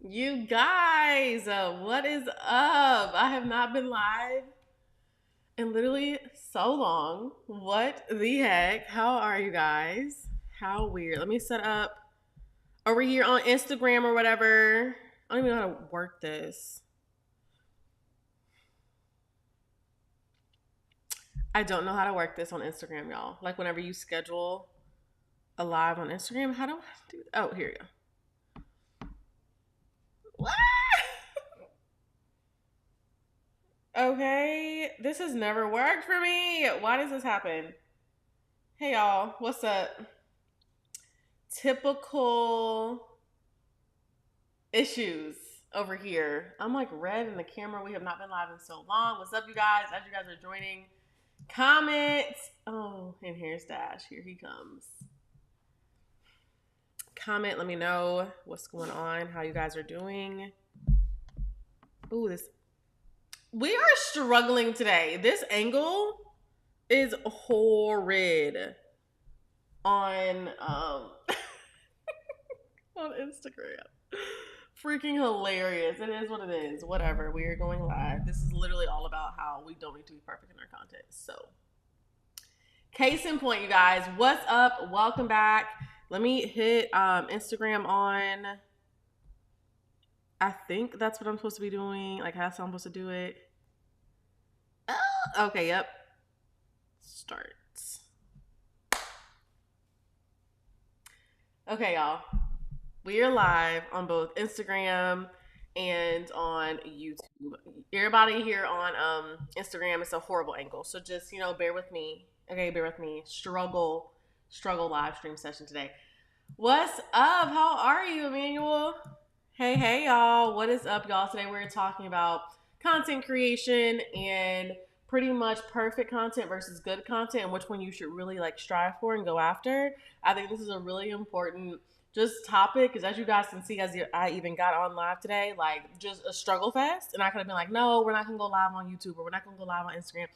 You guys, what is up? I have not been live in literally so long. What the heck? How are you guys? How weird. Let me set up over here on Instagram or whatever. I don't even know how to work this. I don't know how to work this on Instagram, y'all. Like whenever you schedule a live on Instagram, how do I do? Oh, here you go. What? Okay, this has never worked for me. Why does this happen? Hey y'all, what's up? Typical issues over here. I'm like red in the camera. We have not been live in so long. What's up, you guys? As you guys are joining, comment. Oh, and here's Dash. Here he comes. Comment. Let me know what's going on. How you guys are doing. Ooh, this. We are struggling today. This angle is horrid on on Instagram. Freaking hilarious. It is what it is. Whatever. We are going live. This is literally all about how we don't need to be perfect in our content. So, case in point, you guys, what's up? Welcome back. Let me hit Instagram on. I think that's what I'm supposed to be doing. Like, how I'm supposed to do it. Okay, yep. Starts. Okay, y'all. We are live on both Instagram and on YouTube. Everybody here on Instagram, it's a horrible angle. So just, bear with me. Okay, bear with me. Struggle live stream session today. What's up? How are you, Emmanuel? Hey, y'all. What is up, y'all? Today we're talking about content creation and pretty much perfect content versus good content and which one you should really like strive for and go after. I think this is a really important just topic because as you guys can see, I even got on live today, like just a struggle fest, and I could have been like, no, we're not gonna go live on YouTube or we're not gonna go live on Instagram.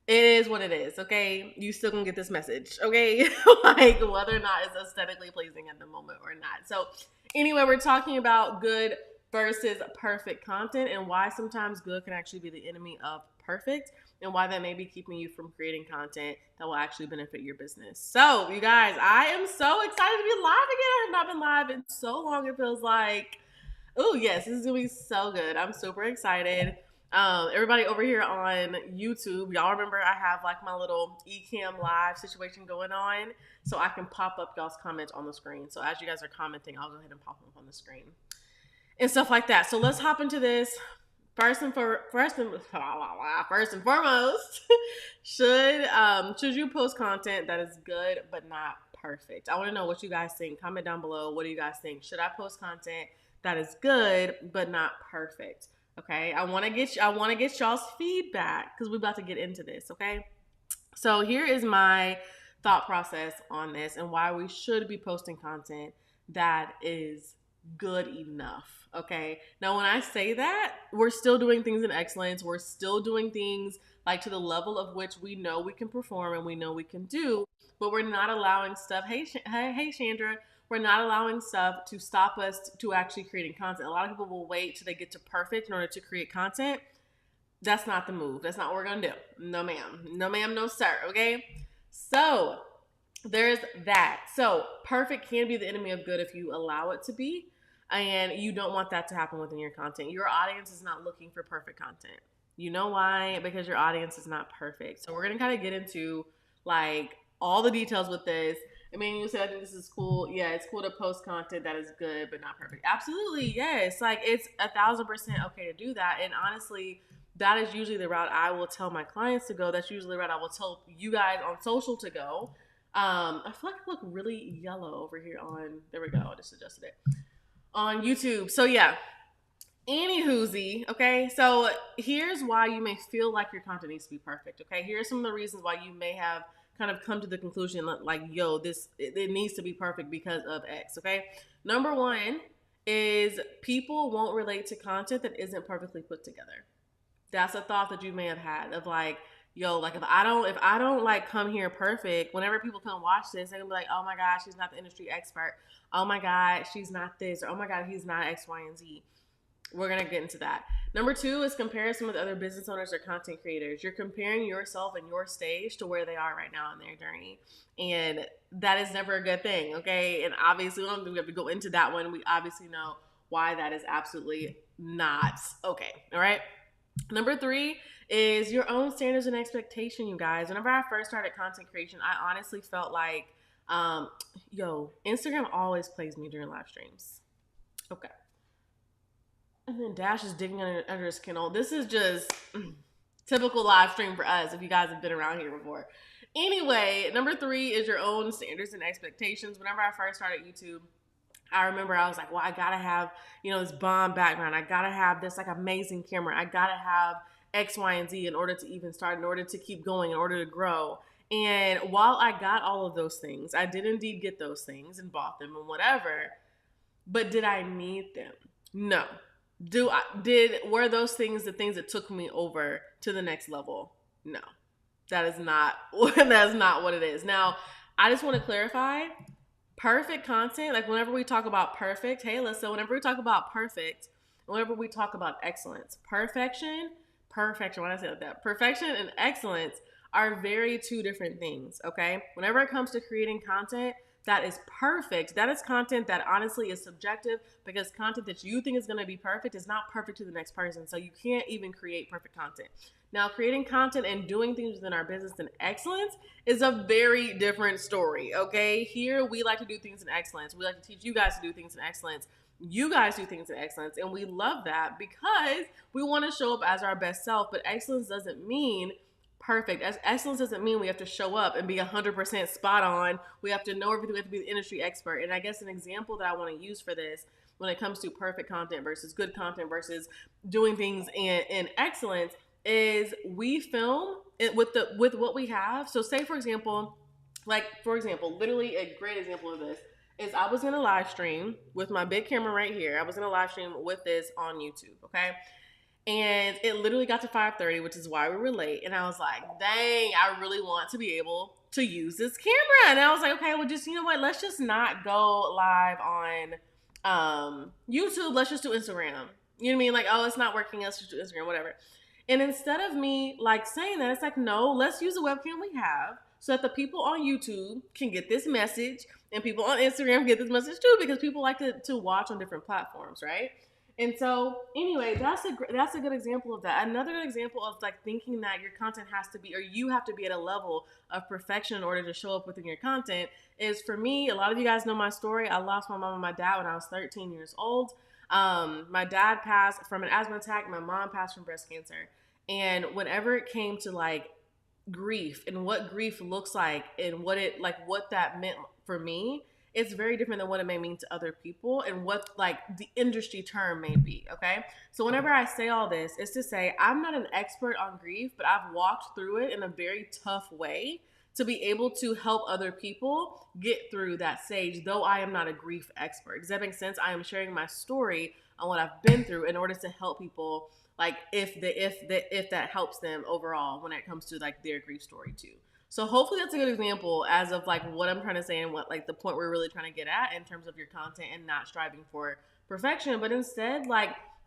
It is what it is, okay? You still gonna get this message, okay? Like whether or not it's aesthetically pleasing at the moment or not. So anyway, we're talking about good versus perfect content and why sometimes good can actually be the enemy of perfect and why that may be keeping you from creating content that will actually benefit your business. So, you guys, I am so excited to be live again. I have not been live in so long. It feels like, oh, yes, this is going to be so good. I'm super excited. Everybody over here on YouTube, y'all remember I have like my little Ecamm live situation going on, so I can pop up y'all's comments on the screen. So as you guys are commenting, I'll go ahead and pop them up on the screen and stuff like that. So let's hop into this. First and foremost, should you post content that is good but not perfect? I want to know what you guys think. Comment down below. What do you guys think? Should I post content that is good but not perfect? Okay, I want to get y'all's feedback because we're about to get into this. Okay, so here is my thought process on this and why we should be posting content that is good enough. Okay. Now, when I say that, we're still doing things in excellence. We're still doing things like to the level of which we know we can perform and we know we can do, but we're not allowing stuff. Hey, Chandra. We're not allowing stuff to stop us to actually creating content. A lot of people will wait till they get to perfect in order to create content. That's not the move. That's not what we're going to do. No, ma'am. No, ma'am. No, sir. Okay. So there's that. So perfect can be the enemy of good if you allow it to be. And you don't want that to happen within your content. Your audience is not looking for perfect content. You know why? Because your audience is not perfect. So we're going to kind of get into like all the details with this. I mean, you said I think this is cool. Yeah, it's cool to post content that is good but not perfect. Absolutely, yes. Like it's 1,000% okay to do that. And honestly, that is usually the route I will tell my clients to go. That's usually the route I will tell you guys on social to go. I feel like I look really yellow over here on. There we go. I just adjusted it on YouTube. So yeah. Anywhoozy, okay. So here's why you may feel like your content needs to be perfect. Okay, here's some of the reasons why you may have kind of come to the conclusion like, yo, this it needs to be perfect because of X. Okay, number one is people won't relate to content that isn't perfectly put together. That's a thought that you may have had of like, yo, like if I don't like come here perfect, whenever people come watch this, they're gonna be like, oh my God, she's not the industry expert. Oh my God, she's not this, or oh my God, he's not X, Y, and Z. We're gonna get into that. Number two is comparison with other business owners or content creators. You're comparing yourself and your stage to where they are right now in their journey. And that is never a good thing, okay? And obviously, we don't think we have to go into that one. We obviously know why that is absolutely not okay, all right? Number three is your own standards and expectation, you guys. Whenever I first started content creation, I honestly felt like, Instagram always plays me during live streams. Okay. And then Dash is digging under his kennel. This is just typical live stream for us if you guys have been around here before. Anyway, number three is your own standards and expectations. Whenever I first started YouTube, I remember I was like, well, I gotta have, this bomb background. I gotta have this like amazing camera. I gotta have X, Y, and Z in order to even start, in order to keep going, in order to grow. And while I got all of those things, I did indeed get those things and bought them and whatever. But did I need them? No. Were those things the things that took me over to the next level? No. That is not what it is. Now, I just want to clarify, perfect content, like whenever we talk about perfect, hey Alyssa, whenever we talk about perfect, whenever we talk about excellence, perfection, when I say like that, perfection and excellence are very two different things, okay? Whenever it comes to creating content that is perfect, that is content that honestly is subjective, because content that you think is going to be perfect is not perfect to the next person. So you can't even create perfect content. Now, creating content and doing things within our business in excellence is a very different story, okay? Here, we like to do things in excellence. We like to teach you guys to do things in excellence. You guys do things in excellence, and we love that because we want to show up as our best self, but excellence doesn't mean perfect. Excellence doesn't mean we have to show up and be 100% spot on. We have to know everything. We have to be the industry expert. And I guess an example that I want to use for this when it comes to perfect content versus good content versus doing things in excellence is we film it with what we have. So say, for example, literally a great example of this is I was in a live stream with my big camera right here. I was in a live stream with this on YouTube, okay? And it literally got to 5:30, which is why we were late. And I was like, dang, I really want to be able to use this camera. And I was like, okay, well, just, let's just not go live on YouTube. Let's just do Instagram. You know what I mean? Like, oh, it's not working. Let's just do Instagram, whatever. And instead of me saying that, it's like, no, let's use the webcam we have so that the people on YouTube can get this message and people on Instagram get this message too, because people like to watch on different platforms, right? And so, anyway, that's a good example of that. Another good example of thinking that your content has to be, or you have to be at a level of perfection in order to show up within your content is, for me, a lot of you guys know my story. I lost my mom and my dad when I was 13 years old. My dad passed from an asthma attack. My mom passed from breast cancer. And whenever it came to grief and what grief looks like and what that meant for me, it's very different than what it may mean to other people and what the industry term may be, okay? So whenever I say all this, it's to say I'm not an expert on grief, but I've walked through it in a very tough way to be able to help other people get through that stage, though I am not a grief expert. Does that make sense? I am sharing my story on what I've been through in order to help people, if that helps them overall when it comes to their grief story too. So hopefully that's a good example as of what I'm trying to say and what the point we're really trying to get at in terms of your content and not striving for perfection, but instead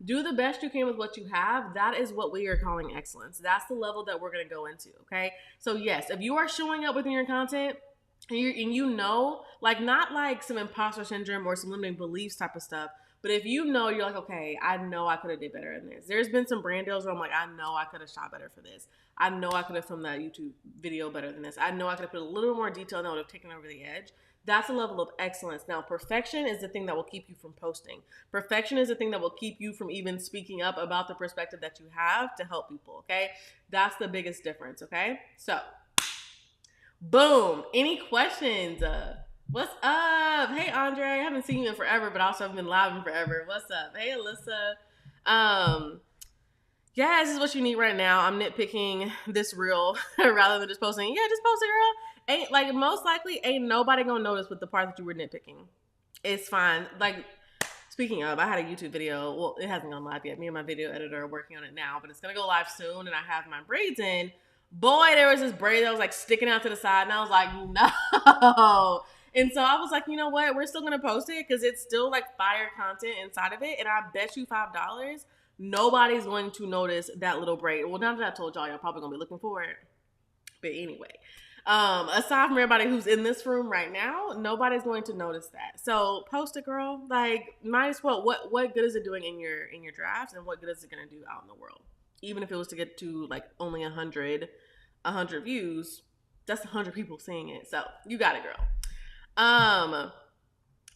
do the best you can with what you have. That is what we are calling excellence. That's the level that we're going to go into, okay? So yes, if you are showing up within your content and not some imposter syndrome or some limiting beliefs type of stuff, but if you're okay, I know I could have did better in this. There's been some brand deals where I'm I know I could have shot better for this. I know I could have filmed that YouTube video better than this. I know I could have put a little more detail and that would have taken over the edge. That's a level of excellence. Now, perfection is the thing that will keep you from posting. Perfection is the thing that will keep you from even speaking up about the perspective that you have to help people, okay? That's the biggest difference, okay? So, boom. Any questions? What's up? Hey, Andre. I haven't seen you in forever, but also I've been live in forever. What's up? Hey, Alyssa. Yeah, this is what you need right now. I'm nitpicking this reel rather than just posting. Yeah, just post it, girl. Most likely ain't nobody gonna notice with the part that you were nitpicking. It's fine. Speaking of, I had a YouTube video. Well, it hasn't gone live yet. Me and my video editor are working on it now, but it's gonna go live soon. And I have my braids in Boy, there was this braid that was like sticking out to the side, and I was like, no. And so I was like, you know what? We're still gonna post it because it's still like fire content inside of it, and I bet you $5 nobody's going to notice that little braid. Well, now that I told y'all probably gonna be looking for it. But anyway, aside from everybody who's in this room right now, nobody's going to notice that. So post it, girl. Like, might as well. What good is it doing in your drafts, and what good is it gonna do out in the world? Even if it was to get to like only 100 views, that's 100 people seeing it. So you got it, girl.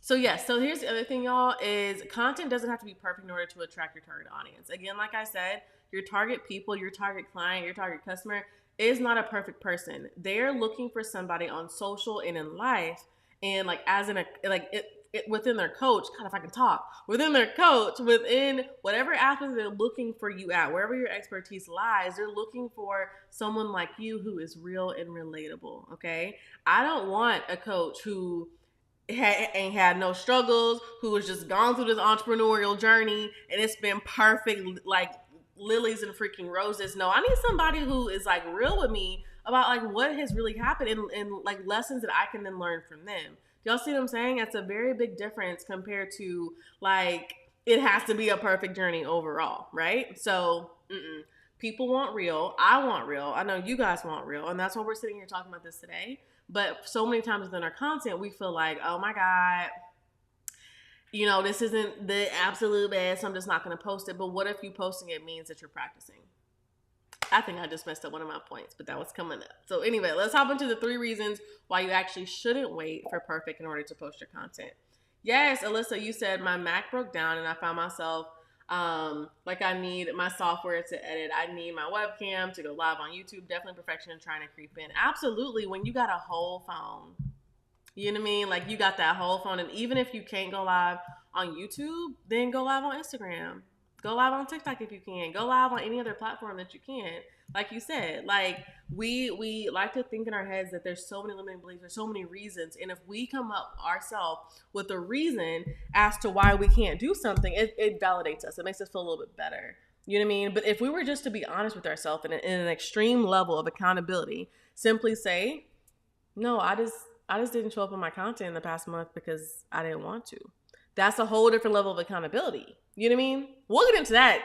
So yes, so here's the other thing, y'all, is content doesn't have to be perfect in order to attract your target audience. Again, like I said, your target people, your target client, your target customer is not a perfect person. They're looking for somebody on social and in life, and like as in a like it within their coach. God, if I can talk, within their coach, within whatever aspect they're looking for you at, wherever your expertise lies, they're looking for someone like you who is real and relatable. Okay, I don't want a coach who ain't had no struggles, who has just gone through this entrepreneurial journey and it's been perfect, like lilies and freaking roses. No, I need somebody who is like real with me about like what has really happened, and like lessons that I can then learn from them. Do y'all see what I'm saying? That's a very big difference compared to like it has to be a perfect journey overall, right? So people want real. I want real. I know you guys want real, and that's why we're sitting here talking about this today. But so many times within our content, we feel like, oh my God, you know, this isn't the absolute best, so I'm just not going to post it. But what if you posting it means that you're practicing? I think I just messed up one of my points, but that was coming up. So anyway, let's hop into the 3 reasons why you actually shouldn't wait for perfect in order to post your content. Yes, Alyssa, you said my Mac broke down and I found myself like I need my software to edit. I need my webcam to go live on YouTube. Definitely perfection and trying to creep in. Absolutely. When you got a whole phone, you know what I mean? Like you got that whole phone, and even if you can't go live on YouTube, then go live on Instagram. Go live on TikTok if you can. Go live on any other platform that you can. Like you said, like we like to think in our heads that there's so many limiting beliefs, there's so many reasons, and if we come up ourselves with a reason as to why we can't do something, it validates us. It makes us feel a little bit better. You know what I mean? But if we were just to be honest with ourselves in an extreme level of accountability, simply say, no, I just didn't show up on my content in the past month because I didn't want to. That's a whole different level of accountability. You know what I mean? We'll get into that.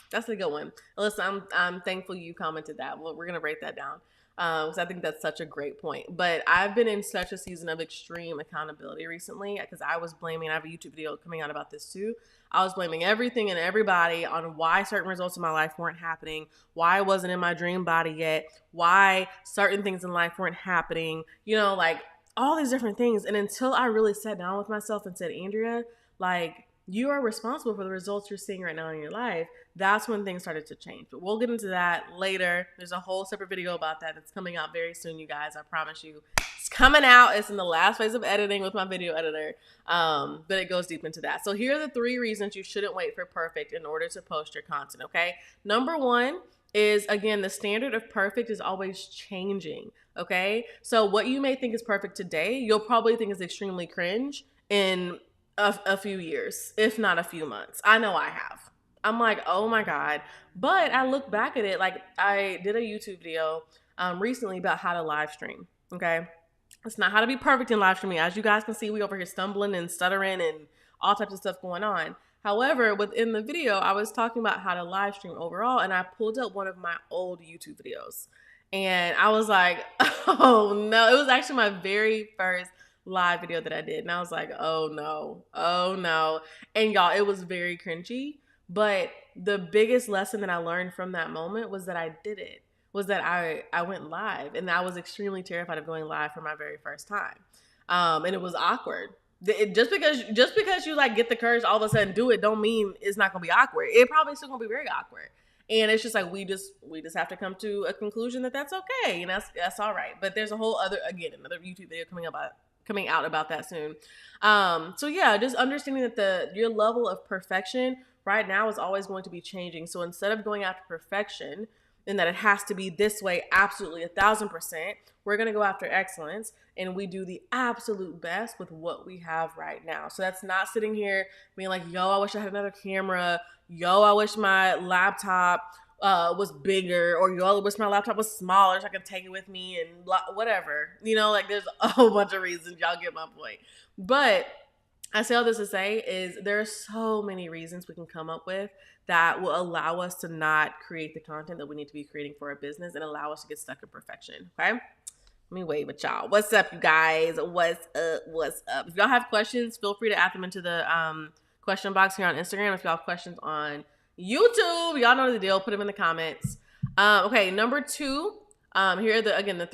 That's a good one. Alyssa, I'm thankful you commented that. Well, we're gonna break that down because I think that's such a great point. But I've been in such a season of extreme accountability recently because I was blaming. I have a YouTube video coming out about this too. I was blaming everything and everybody on why certain results in my life weren't happening, why I wasn't in my dream body yet, why certain things in life weren't happening. You know, like all these different things. And until I really sat down with myself and said, Andrea, like, you are responsible for the results you're seeing right now in your life, that's when things started to change. But we'll get into that later. There's a whole separate video about that that's coming out very soon, you guys. I promise you. It's coming out. It's in the last phase of editing with my video editor. But it goes deep into that. So here are the 3 reasons you shouldn't wait for perfect in order to post your content, okay? Number 1 is, again, the standard of perfect is always changing, okay? So what you may think is perfect today, you'll probably think is extremely cringe in a few years, if not a few months. I know I have. I'm like, oh my God. But I look back at it, like I did a YouTube video recently about how to live stream, okay? It's not how to be perfect in live streaming. As you guys can see, we over here stumbling and stuttering and all types of stuff going on. However, within the video, I was talking about how to live stream overall, and I pulled up one of my old YouTube videos. And I was like, oh no, it was actually my very first live video that I did. And I was like, oh no. And y'all, it was very cringy. But the biggest lesson that I learned from that moment was that I did it. Was that I went live, and I was extremely terrified of going live for my very first time. And it was awkward. Just because you like get the courage all of a sudden do it don't mean it's not gonna be awkward. It probably still gonna be very awkward. And it's just like we just have to come to a conclusion that that's okay, and that's all right. But there's a whole other, again, another YouTube video coming out about that soon. So yeah, just understanding that your level of perfection right now is always going to be changing. So instead of going after perfection and that it has to be this way, absolutely 1,000%, we're going to go after excellence, and we do the absolute best with what we have right now. So that's not sitting here being like, yo, I wish I had another camera. Yo, I wish my laptop was bigger, or y'all wish my laptop was smaller so I could take it with me and blah, whatever. Like there's a whole bunch of reasons. Y'all get my point. But I say all this to say is there are so many reasons we can come up with that will allow us to not create the content that we need to be creating for our business and allow us to get stuck in perfection. Okay? Let me wave at y'all. What's up, you guys? What's up? What's up? If y'all have questions, feel free to add them into the question box here on Instagram. If y'all have questions on YouTube, y'all know the deal. Put them in the comments. Okay, number 2. Here are the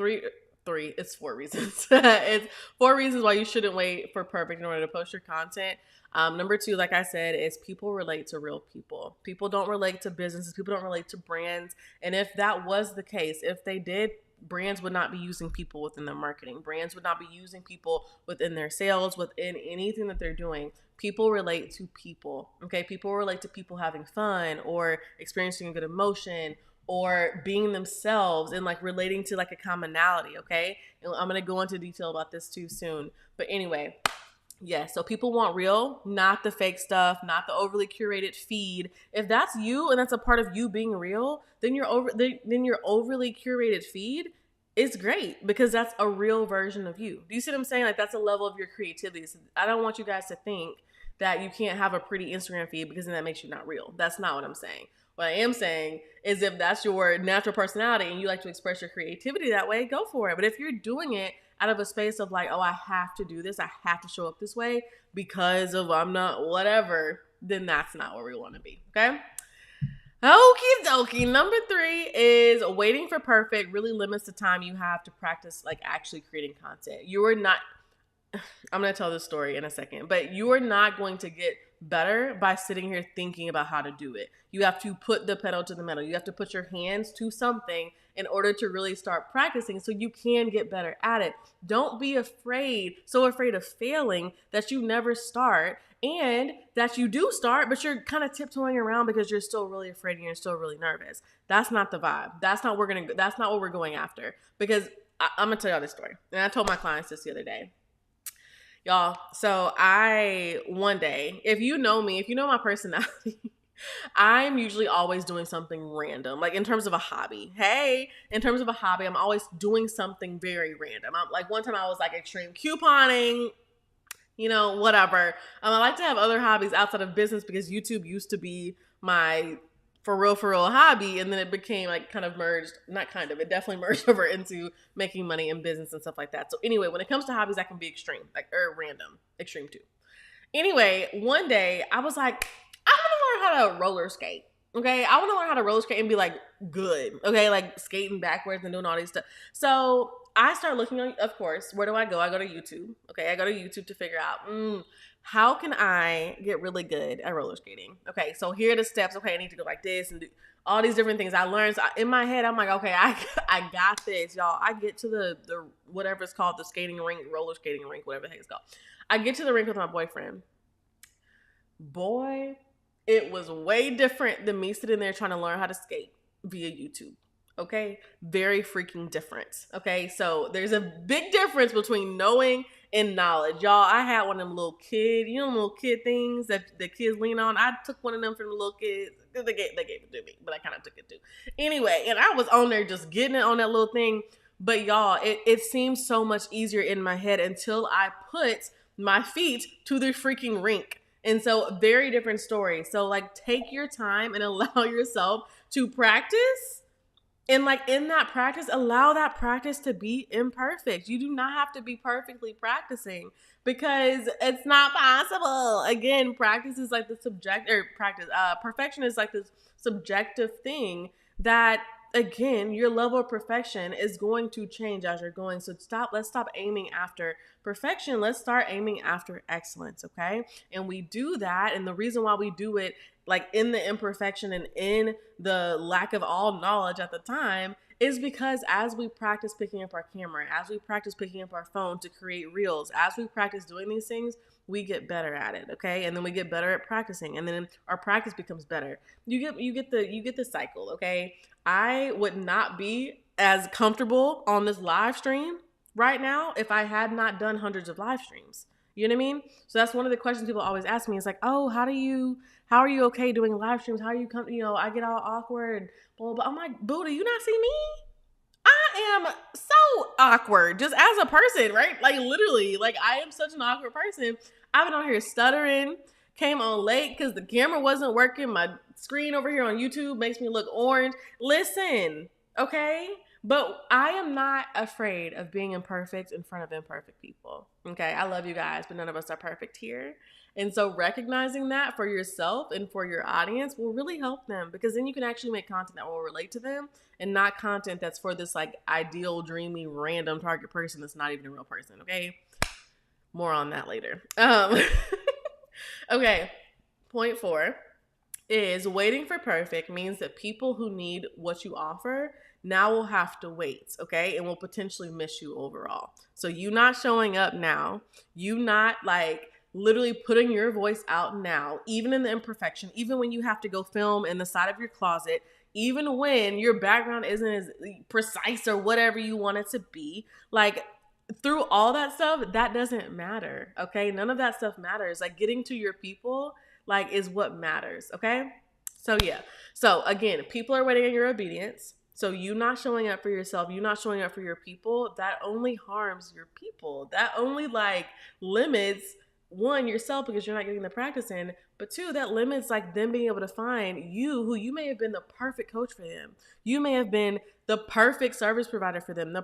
three. It's 4 reasons. It's 4 reasons why you shouldn't wait for perfect in order to post your content. Number 2, like I said, is people relate to real people. People don't relate to businesses. People don't relate to brands. And if that was the case, if they did, brands would not be using people within their marketing. Brands would not be using people within their sales, within anything that they're doing. People relate to people. Okay, people relate to people having fun or experiencing a good emotion or being themselves and like relating to like a commonality. Okay, and I'm gonna go into detail about this too soon. But anyway. Yeah, so people want real, not the fake stuff, not the overly curated feed. If that's you and that's a part of you being real, then your overly curated feed is great because that's a real version of you. Do you see what I'm saying? Like that's a level of your creativity. So I don't want you guys to think that you can't have a pretty Instagram feed because then that makes you not real. That's not what I'm saying. What I am saying is if that's your natural personality and you like to express your creativity that way, go for it. But if you're doing it out of a space of like, oh, I have to do this, I have to show up this way because of I'm not whatever, then that's not where we want to be, okay? Okie dokie. Number 3 is waiting for perfect really limits the time you have to practice like actually creating content. You are not, I'm going to tell this story in a second, but you are not going to get better by sitting here thinking about how to do it. You have to put the pedal to the metal. You have to put your hands to something in order to really start practicing so you can get better at it. Don't be so afraid of failing that you never start and that you do start, but you're kind of tiptoeing around because you're still really afraid and you're still really nervous. That's not the vibe. That's not what we're going after because I'm going to tell y'all this story. And I told my clients this the other day. Y'all, so one day, if you know me, if you know my personality, I'm usually always doing something random, like in terms of a hobby. In terms of a hobby, I'm always doing something very random. Like one time I was like extreme couponing, whatever. I like to have other hobbies outside of business because YouTube used to be my for real hobby, and then it became like it definitely merged over into making money in business and stuff like that. So anyway, when it comes to hobbies, that can be extreme, or random, extreme too. Anyway, one day I was like, I want to learn how to roller skate. Okay, I want to learn how to roller skate and be like good. Okay, like skating backwards and doing all these stuff. So I start looking on, of course, where do I go? I go to YouTube. Okay, I go to YouTube to figure out how can I get really good at roller skating? Okay, so here are the steps. Okay, I need to go like this and do all these different things I learned. So in my head, I'm like, okay, I got this, y'all. I get to the whatever it's called, the skating rink, roller skating rink, whatever the heck it's called. I get to the rink with my boyfriend. Boy, it was way different than me sitting there trying to learn how to skate via YouTube. Okay, very freaking different. Okay, so there's a big difference between knowing and knowledge. Y'all, I had one of them little kid things that the kids lean on. I took one of them from the little kids. They gave it to me, but I kind of took it too. Anyway, and I was on there just getting it on that little thing. But y'all, it seems so much easier in my head until I put my feet to the freaking rink. And so very different story. So like take your time and allow yourself to practice. And like in that practice, allow that practice to be imperfect. You do not have to be perfectly practicing because it's not possible. Again, practice is like perfection is like this subjective thing that, again, your level of perfection is going to change as you're going. So let's stop aiming after perfection. Let's start aiming after excellence, okay? And we do that, and the reason why we do it like in the imperfection and in the lack of all knowledge at the time is because as we practice picking up our camera, as we practice picking up our phone to create reels, as we practice doing these things, we get better at it, okay? And then we get better at practicing, and then our practice becomes better. You get the cycle, okay? I would not be as comfortable on this live stream right now if I had not done hundreds of live streams. You know what I mean? So that's one of the questions people always ask me. Is like, oh, how are you okay doing live streams? How are you come? I get all awkward. Blah, blah, blah. I'm like, boo, do you not see me? I am so awkward just as a person, right? Like literally, like I am such an awkward person. I've been on here stuttering, came on late because the camera wasn't working. My screen over here on YouTube makes me look orange. Listen, okay? But I am not afraid of being imperfect in front of imperfect people. Okay, I love you guys, but none of us are perfect here. And so recognizing that for yourself and for your audience will really help them, because then you can actually make content that will relate to them and not content that's for this like ideal, dreamy, random target person that's not even a real person. Okay, more on that later. Okay, point 4 is waiting for perfect means that people who need what you offer now will have to wait, okay? And will potentially miss you overall. So you not showing up now, you not like literally putting your voice out now, even in the imperfection, even when you have to go film in the side of your closet, even when your background isn't as precise or whatever you want it to be, like through all that stuff, that doesn't matter, okay? None of that stuff matters. Like getting to your people, like is what matters, okay? So yeah. So again, people are waiting on your obedience. So you not showing up for yourself, you not showing up for your people, that only harms your people. That only like limits, one, yourself because you're not getting the practice in, but two, that limits like them being able to find you, who you may have been the perfect coach for them. You may have been the perfect service provider for them.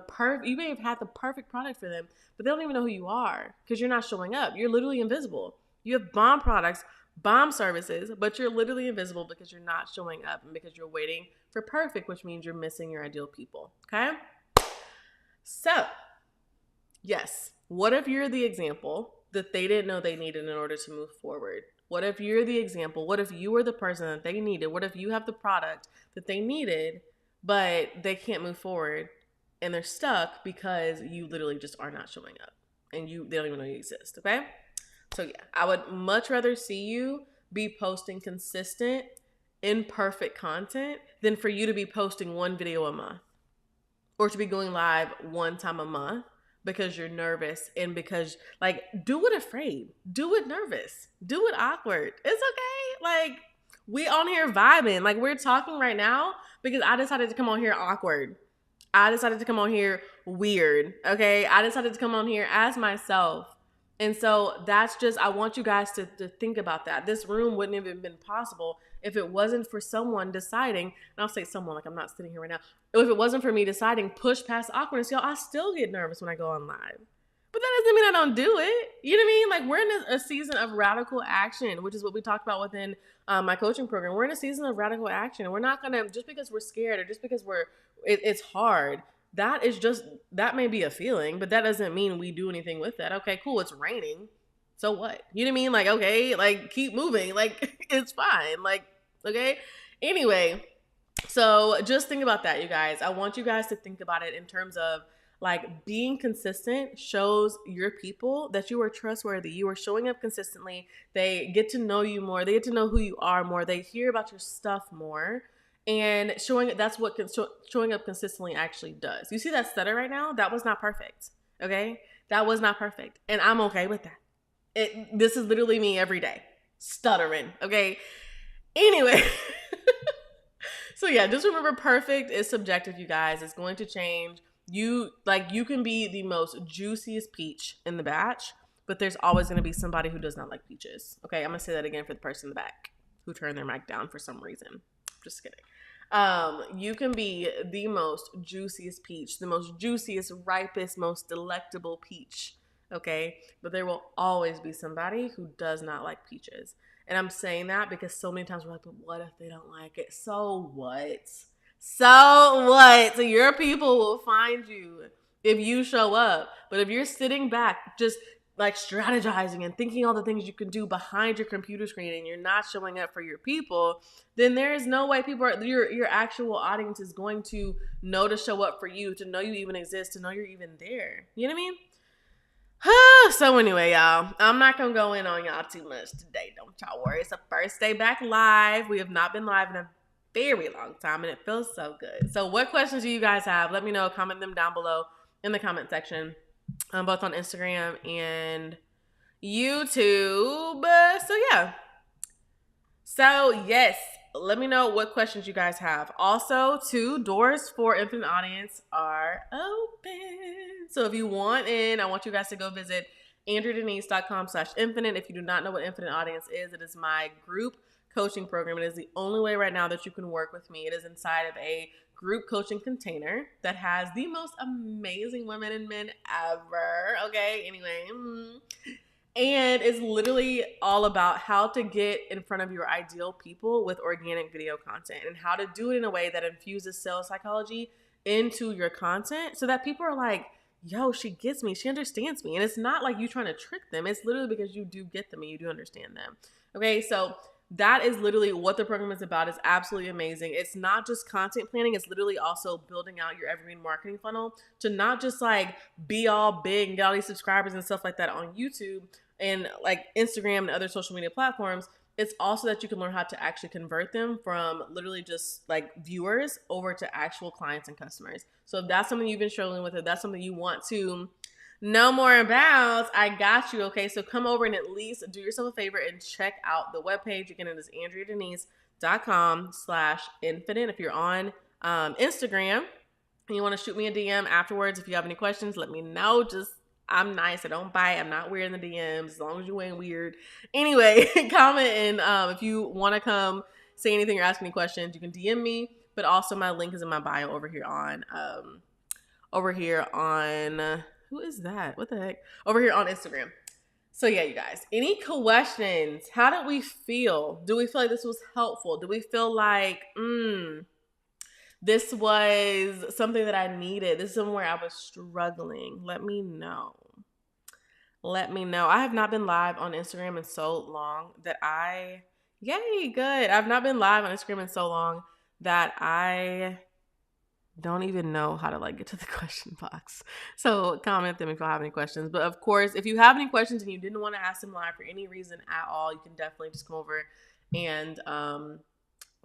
You may have had the perfect product for them, but they don't even know who you are because you're not showing up. You're literally invisible. You have bomb products, bomb services, but you're literally invisible because you're not showing up and because you're waiting for perfect, which means you're missing your ideal people. Okay? So, yes, what if you're the example that they didn't know they needed in order to move forward? What if you're the example? What if you were the person that they needed? What if you have the product that they needed, but they can't move forward and they're stuck because you literally just are not showing up and they don't even know you exist, okay? So yeah, I would much rather see you be posting consistent, imperfect content than for you to be posting one video a month or to be going live one time a month because you're nervous and because like do it afraid, do it nervous, do it awkward. It's okay. Like we on here vibing. Like we're talking right now because I decided to come on here awkward. I decided to come on here weird. Okay. I decided to come on here as myself. And so that's just, I want you guys to think about that. This room wouldn't have even been possible if it wasn't for someone deciding, and I'll say someone, like I'm not sitting here right now. If it wasn't for me deciding push past awkwardness, y'all, I still get nervous when I go on live. But that doesn't mean I don't do it. You know what I mean? Like we're in a season of radical action, which is what we talked about within my coaching program. We're in a season of radical action. And we're not going to, just because we're scared or just because it's hard, that may be a feeling, but that doesn't mean we do anything with that. Okay, cool. It's raining. So what? You know what I mean? Like, okay, like keep moving. Like it's fine. Like, okay. Anyway, so just think about that, you guys. I want you guys to think about it in terms of like being consistent shows your people that you are trustworthy. You are showing up consistently. They get to know you more. They get to know who you are more. They hear about your stuff more. And that's what showing up consistently actually does. You see that stutter right now? That was not perfect. Okay? That was not perfect. And I'm okay with that. This is literally me every day. Stuttering. Okay? Anyway. So yeah, just remember perfect is subjective, you guys. It's going to change. You can be the most juiciest peach in the batch, but there's always going to be somebody who does not like peaches. Okay? I'm going to say that again for the person in the back who turned their mic down for some reason. Just kidding. You can be the most juiciest peach, the most juiciest, ripest, most delectable peach, okay? But there will always be somebody who does not like peaches. And I'm saying that because so many times we're like, but what if they don't like it? So what? So what? So your people will find you if you show up. But if you're sitting back, just like strategizing and thinking all the things you can do behind your computer screen and you're not showing up for your people, then there is no way your actual audience is going to know to show up for you, to know you even exist, to know you're even there. You know what I mean? So anyway, y'all, I'm not going to go in on y'all too much today. Don't y'all worry. It's the first day back live. We have not been live in a very long time and it feels so good. So what questions do you guys have? Let me know. Comment them down below in the comment section. Both on Instagram and YouTube. So yeah. So yes, let me know what questions you guys have. Also, doors for Infinite Audience are open. So if you want in, I want you guys to go visit andreadenise.com/infinite. If you do not know what Infinite Audience is, it is my group coaching program. It is the only way right now that you can work with me. It is inside of a group coaching container that has the most amazing women and men ever. Okay, anyway. And it's literally all about how to get in front of your ideal people with organic video content and how to do it in a way that infuses sales psychology into your content so that people are like, yo, she gets me. She understands me. And it's not like you trying to trick them. It's literally because you do get them and you do understand them. Okay, so that is literally what the program is about. It's absolutely amazing. It's not just content planning. It's literally also building out your evergreen marketing funnel to not just like be all big and get all these subscribers and stuff like that on YouTube and like Instagram and other social media platforms. It's also that you can learn how to actually convert them from literally just like viewers over to actual clients and customers. So if that's something you've been struggling with, if that's something you want to know more about, I got you. Okay, so come over and at least do yourself a favor and check out the webpage. Again, it is andreadenise.com/infinite. If you're on Instagram and you want to shoot me a DM afterwards, if you have any questions, let me know. I'm nice. I don't bite. I'm not weird in the DMs as long as you ain't weird. Anyway, comment and if you want to come say anything or ask any questions, you can DM me. But also my link is in my bio over here on who is that? What the heck? Over here on Instagram. So yeah, you guys, any questions? How did we feel? Do we feel like this was helpful? Do we feel like, this was something that I needed? This is somewhere I was struggling. Let me know. I have not been live on Instagram in so long that I've not been live on Instagram in so long that I don't even know how to like get to the question box. So comment them if you have any questions. But of course, if you have any questions and you didn't want to ask them live for any reason at all, you can definitely just come over and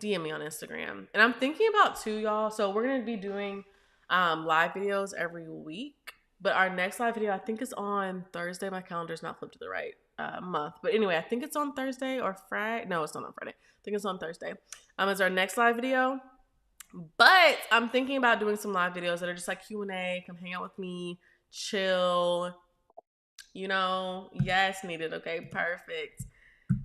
DM me on Instagram. And I'm thinking about too, y'all. So we're going to be doing live videos every week. But our next live video, I think, is on Thursday. My calendar's not flipped to the right month. But anyway, I think it's on Thursday or Friday. No, it's not on Friday. I think it's on Thursday. It's our next live video. But I'm thinking about doing some live videos that are just like Q&A. Come hang out with me. Chill. Yes, needed. Okay, perfect.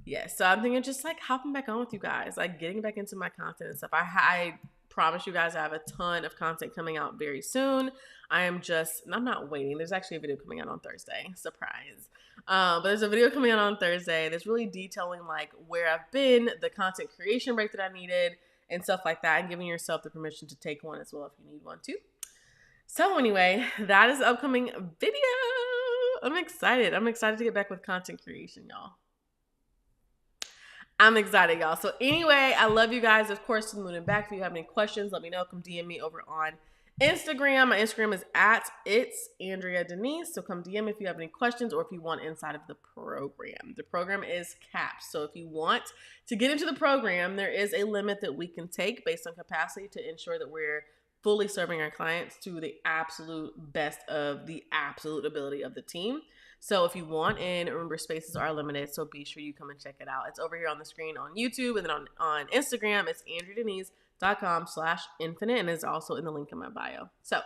Yes. So I'm thinking just like hopping back on with you guys. Like getting back into my content and stuff. I promise you guys I have a ton of content coming out very soon. I'm not waiting. There's actually a video coming out on Thursday. Surprise. But there's a video coming out on Thursday that's really detailing like where I've been, the content creation break that I needed, and stuff like that, and giving yourself the permission to take one as well if you need one too. So anyway, that is the upcoming video. I'm excited. to get back with content creation, y'all. I'm excited, y'all. So anyway, I love you guys. Of course, to the moon and back. If you have any questions, let me know. Come DM me over on Instagram. My Instagram is @It'sAndreaDenise. So come DM if you have any questions or if you want inside of the program. The program is capped. So if you want to get into the program, there is a limit that we can take based on capacity to ensure that we're fully serving our clients to the absolute best of the absolute ability of the team. So if you want in, remember spaces are limited, so be sure you come and check it out. It's over here on the screen on YouTube, and then on Instagram, it's andreadenise.com/infinite, and it's also in the link in my bio. So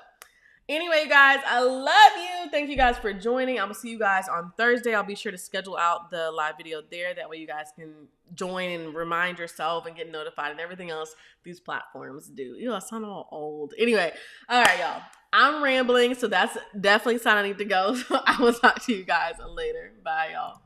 anyway, you guys, I love you. Thank you guys for joining. I'm going to see you guys on Thursday. I'll be sure to schedule out the live video there. That way you guys can join and remind yourself and get notified and everything else these platforms do. I sound all old. Anyway, all right, y'all. I'm rambling, so that's definitely a sign I need to go. So I will talk to you guys later. Bye, y'all.